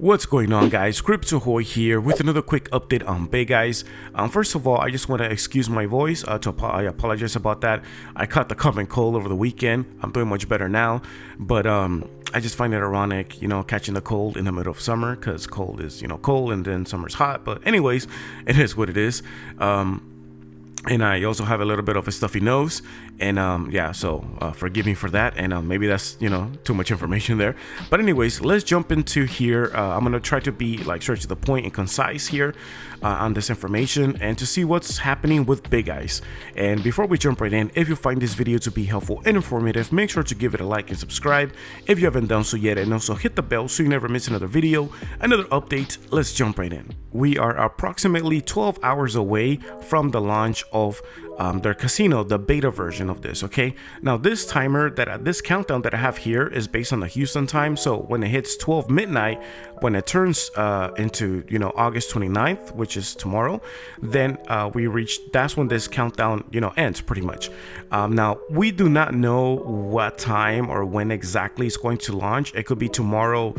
What's going on, guys? Cryptohoy here with another quick update on BIGINF. First of all, I just want to excuse my voice. I apologize about that. I caught the common cold over the weekend. I'm doing much better now, but I just find it ironic, catching the cold in the middle of summer, because cold is, cold, and then summer's hot. But anyways, it is what it is. And I also have a little bit of a stuffy nose, and yeah, so forgive me for that, and maybe that's too much information there. But anyways, let's jump into here. I'm gonna try to be straight to the point and concise here on this information, and to see what's happening with BIGINF. And before we jump right in, if you find this video to be helpful and informative, make sure to give it a like and subscribe if you haven't done so yet, and also hit the bell so you never miss another video, another update. Let's jump right in. We are approximately 12 hours away from the launch of their casino, the beta version of this. Okay, now this timer, this countdown that I have here is based on the Houston time. So when it hits 12 midnight, when it turns into August 29th, which is tomorrow, then that's when this countdown ends pretty much. Now we do not know what time or when exactly it's going to launch. It could be tomorrow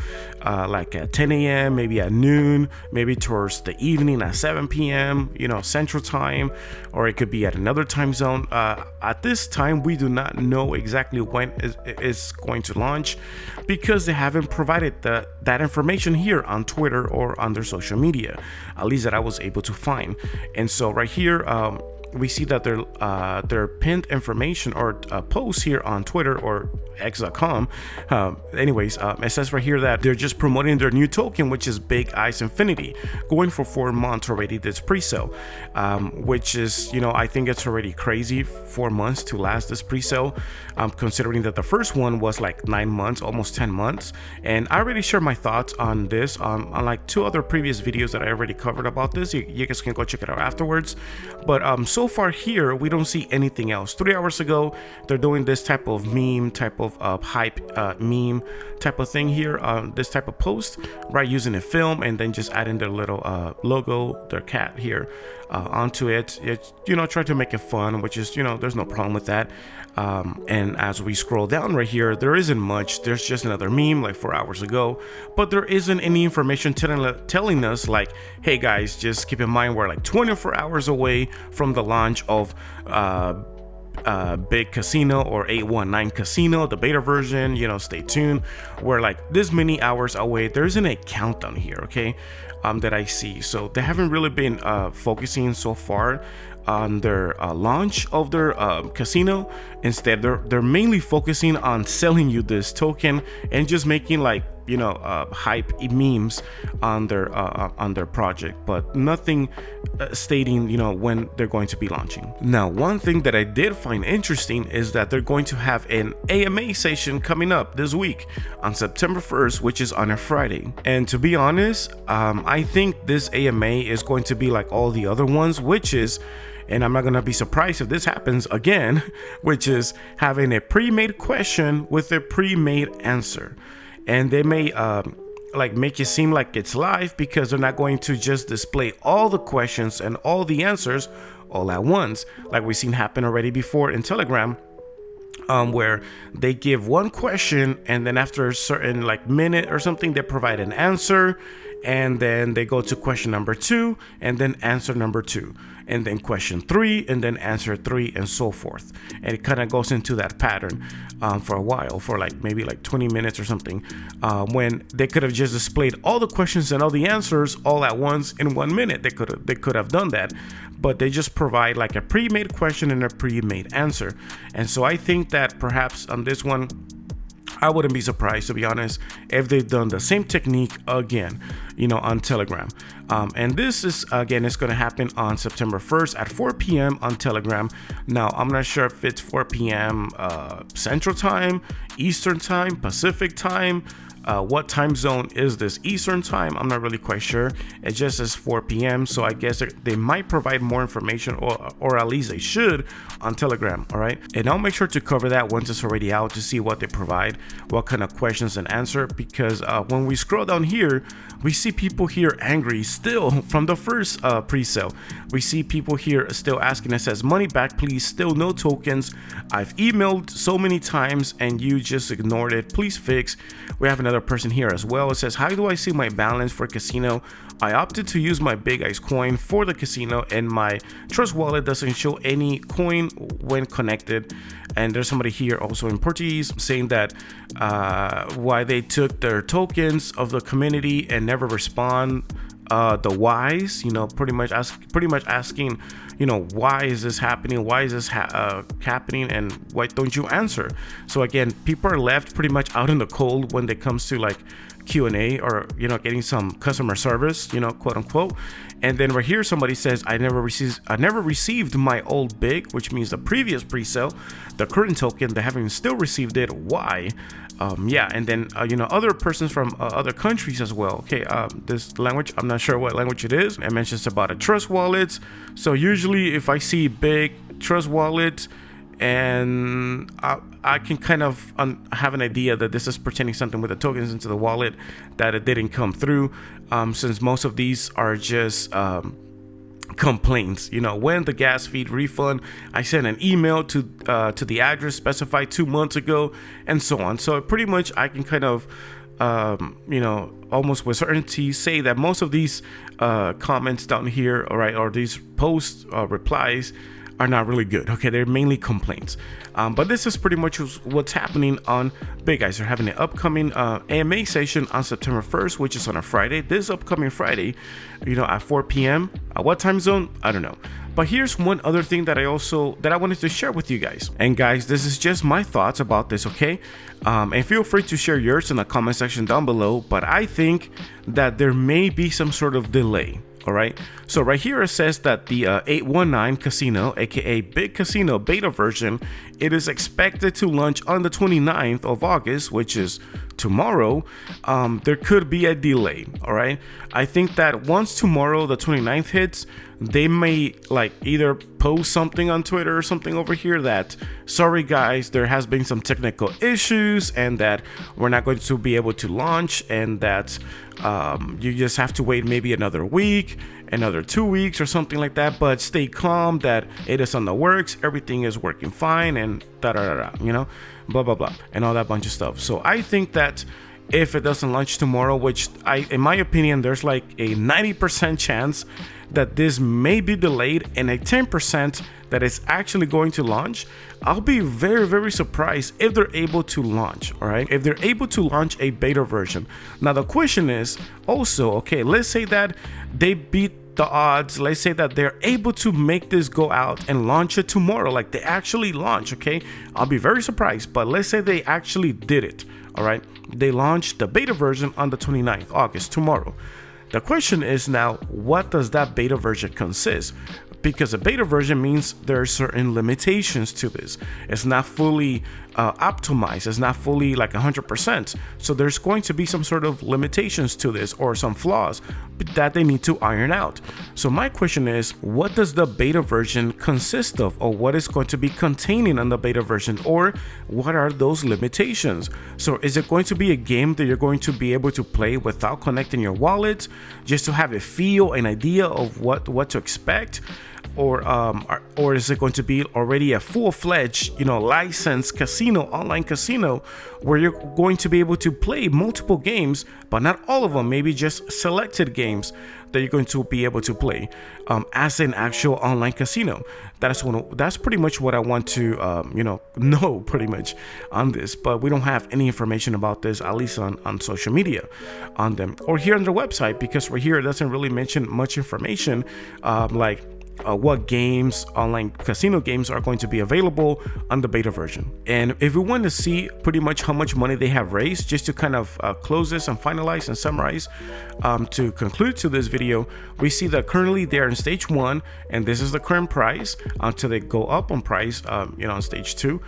like at 10 a.m, maybe at noon, maybe towards the evening at 7 p.m, Central Time, or it could be at another time zone. At this time, we do not know exactly when it's going to launch, because they haven't provided that information here on Twitter or on their social media, at least that I was able to find. And so right here, we see that their pinned information or post here on Twitter or x.com. Anyways, it says right here that they're just promoting their new token, which is BIGINF Infinity, going for 4 months already, this pre-sale, which is, I think it's already crazy, 4 months to last this pre-sale, considering that the first one was like 9 months, almost 10 months. And I already shared my thoughts on this on like 2 other previous videos that I already covered about this. You guys can go check it out afterwards. But so far here, we don't see anything else. 3 hours ago, they're doing this type of meme, type of hype meme type of thing here, this type of post, right, using a film and then just adding their little logo, their cat here onto it. Try to make it fun, which is, there's no problem with that. And as we scroll down right here, there isn't much. There's just another meme like 4 hours ago, but there isn't any information telling us like, hey guys, just keep in mind we're like 24 hours away from the launch of big casino or 819 casino, the beta version. Stay tuned, we're like this many hours away. There isn't a countdown here, okay, that I see. So they haven't really been focusing so far on their launch of their casino. Instead, they're mainly focusing on selling you this token and just making like hype memes on their project, but nothing stating when they're going to be launching. Now, one thing that I did find interesting is that they're going to have an AMA session coming up this week on September 1st, which is on a Friday. And to be honest, I think this AMA is going to be like all the other ones, which is, and I'm not gonna be surprised if this happens again, which is having a pre-made question with a pre-made answer. And they may make it seem like it's live, because they're not going to just display all the questions and all the answers all at once, like we've seen happen already before in Telegram, where they give one question and then after a certain minute or something, they provide an answer, and then they go to question number 2 and then answer number 2, and then question 3 and then answer 3, and so forth. And it kind of goes into that pattern for a while, for maybe 20 minutes or something, when they could have just displayed all the questions and all the answers all at once in 1 minute. They could have done that, but they just provide like a pre-made question and a pre-made answer. And so I think that perhaps on this one, I wouldn't be surprised, to be honest, if they've done the same technique again, on Telegram. And this is, again, it's going to happen on September 1st at 4 p.m. on Telegram. Now, I'm not sure if it's 4 p.m. Central Time, Eastern Time, Pacific Time. What time zone is this? Eastern Time? I'm not really quite sure. It just says 4 p.m. So I guess they might provide more information, or at least they should, on Telegram. All right. And I'll make sure to cover that once it's already out, to see what they provide, what kind of questions and answer. Because when we scroll down here, we see people here angry still from the first pre-sale. We see people here still asking, it says, money back please, still no tokens. I've emailed so many times and you just ignored it. Please fix. We have an another person here as well. It says, how do I see my balance for casino? I opted to use my Big Ice coin for the casino, and my Trust wallet doesn't show any coin when connected. And there's somebody here also in Portuguese saying that why they took their tokens of the community and never respond the whys, you know, pretty much asking, you know, why is this happening? Why is this happening? And why don't you answer? So again, people are left pretty much out in the cold when it comes to like Q&A or, you know, getting some customer service, you know, quote unquote. And then right here, somebody says, I never received my old Big, which means the previous pre-sale, the current token. They haven't still received it. Why? Yeah, and then you know, other persons from other countries as well. Okay, this language, I'm not sure what language it is. It mentions about a Trust wallet. So usually, if I see Big Trust wallet, and I can kind of have an idea that this is pertaining something with the tokens into the wallet, that it didn't come through, since most of these are just complaints. You know, when the gas fee refund, I sent an email to the address specified 2 months ago, and so on. So pretty much I can kind of you know, almost with certainty say that most of these comments down here, all right, or these post replies are not really good. Okay, they're mainly complaints. But this is pretty much what's happening on Big Ice. They're having an upcoming AMA session on September 1st, which is on a Friday. This upcoming Friday, you know, at 4 p.m. What time zone? I don't know. But here's one other thing that I wanted to share with you guys. And guys, this is just my thoughts about this, okay? And feel free to share yours in the comment section down below. But I think that there may be some sort of delay. All right, so right here it says that the 819 casino, aka Big Casino beta version, it is expected to launch on the 29th of August, which is tomorrow. There could be a delay. All right, I think that once tomorrow the 29th hits, they may like either post something on Twitter or something over here that, sorry guys, there has been some technical issues and that we're not going to be able to launch, and that you just have to wait maybe another week, another 2 weeks or something like that. But stay calm, that it is on the works, everything is working fine, and you know, blah blah blah, and all that bunch of stuff. So I think that if it doesn't launch tomorrow, which in my opinion, there's like a 90% chance that this may be delayed, and a 10% that it's actually going to launch, I'll be very, very surprised if they're able to launch. All right, if they're able to launch a beta version. Now the question is also, okay, let's say that they beat the odds. Let's say that they're able to make this go out and launch it tomorrow, like they actually launch. Okay, I'll be very surprised, but let's say they actually did it. All right, they launched the beta version on the 29th August, tomorrow. The question is now, what does that beta version consist? Because a beta version means there are certain limitations to this. It's not fully optimized. It's not fully like 100%. So there's going to be some sort of limitations to this, or some flaws that they need to iron out. So my question is, what does the beta version consist of, or what is going to be containing on the beta version, or what are those limitations? So is it going to be a game that you're going to be able to play without connecting your wallet, just to have a feel, an idea of what to expect? Or is it going to be already a full-fledged, you know, licensed casino, online casino, where you're going to be able to play multiple games, but not all of them, maybe just selected games that you're going to be able to play as an actual online casino? That's pretty much what I want to you know pretty much on this. But we don't have any information about this, at least on social media on them, or here on their website, because right here it doesn't really mention much information like what games, online casino games, are going to be available on the beta version. And if we want to see pretty much how much money they have raised, just to kind of close this and finalize and summarize, to conclude to this video, we see that currently they are in stage 1, and this is the current price until they go up on price, you know, on stage 2,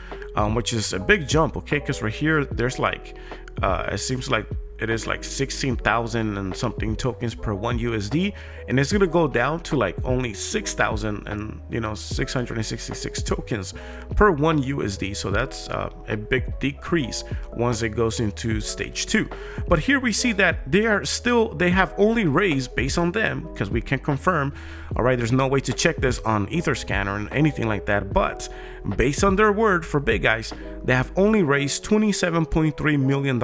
which is a big jump, okay? Because right here there's like it seems like it is like 16,000 and something tokens per 1 USD, and it's gonna go down to like only 6,000 and, you know, 666 tokens per 1 USD. So that's a big decrease once it goes into stage 2. But here we see that they have only raised, based on them, because we can confirm, all right, there's no way to check this on Etherscan or anything like that, but based on their word for Big Ice, they have only raised $27.3 million.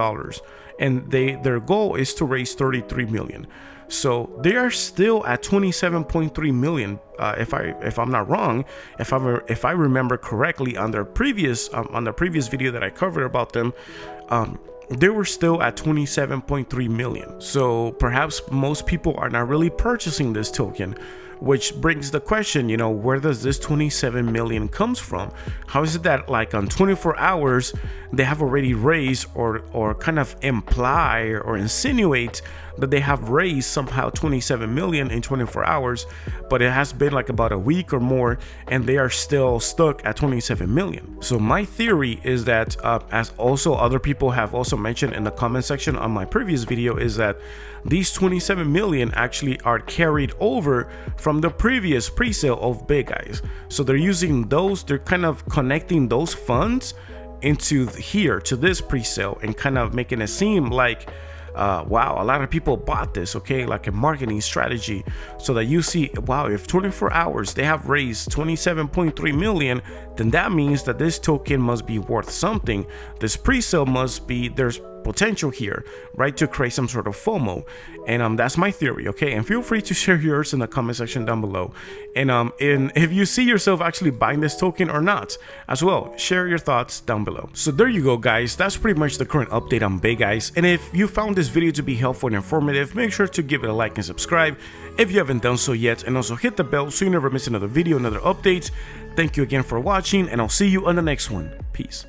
and their goal is to raise 33 million. So they are still at 27.3 million. If I'm not wrong, if I remember correctly on their previous video that I covered about them, they were still at 27.3 million. So perhaps most people are not really purchasing this token, which brings the question, where does this 27 million comes from? How is it that like on 24 hours they have already raised or kind of imply or insinuate that they have raised somehow 27 million in 24 hours, but it has been like about a week or more and they are still stuck at 27 million. So my theory is that, as also other people have also mentioned in the comment section on my previous video, is that these 27 million actually are carried over from the previous pre-sale of Big Eyes. So they're using those, they're kind of connecting those funds into here to this pre-sale and kind of making it seem like wow, a lot of people bought this, okay, like a marketing strategy, so that you see, wow, if 24 hours they have raised 27.3 million, then that means that this token must be worth something. This pre-sale must be, there's potential here, right, to create some sort of FOMO. And that's my theory, okay? And feel free to share yours in the comment section down below. And if you see yourself actually buying this token or not as well, share your thoughts down below. So there you go, guys. That's pretty much the current update on Big Eyes. And if you found this video to be helpful and informative, make sure to give it a like and subscribe if you haven't done so yet, and also hit the bell so you never miss another video, another update. Thank you again for watching, and I'll see you on the next one. Peace.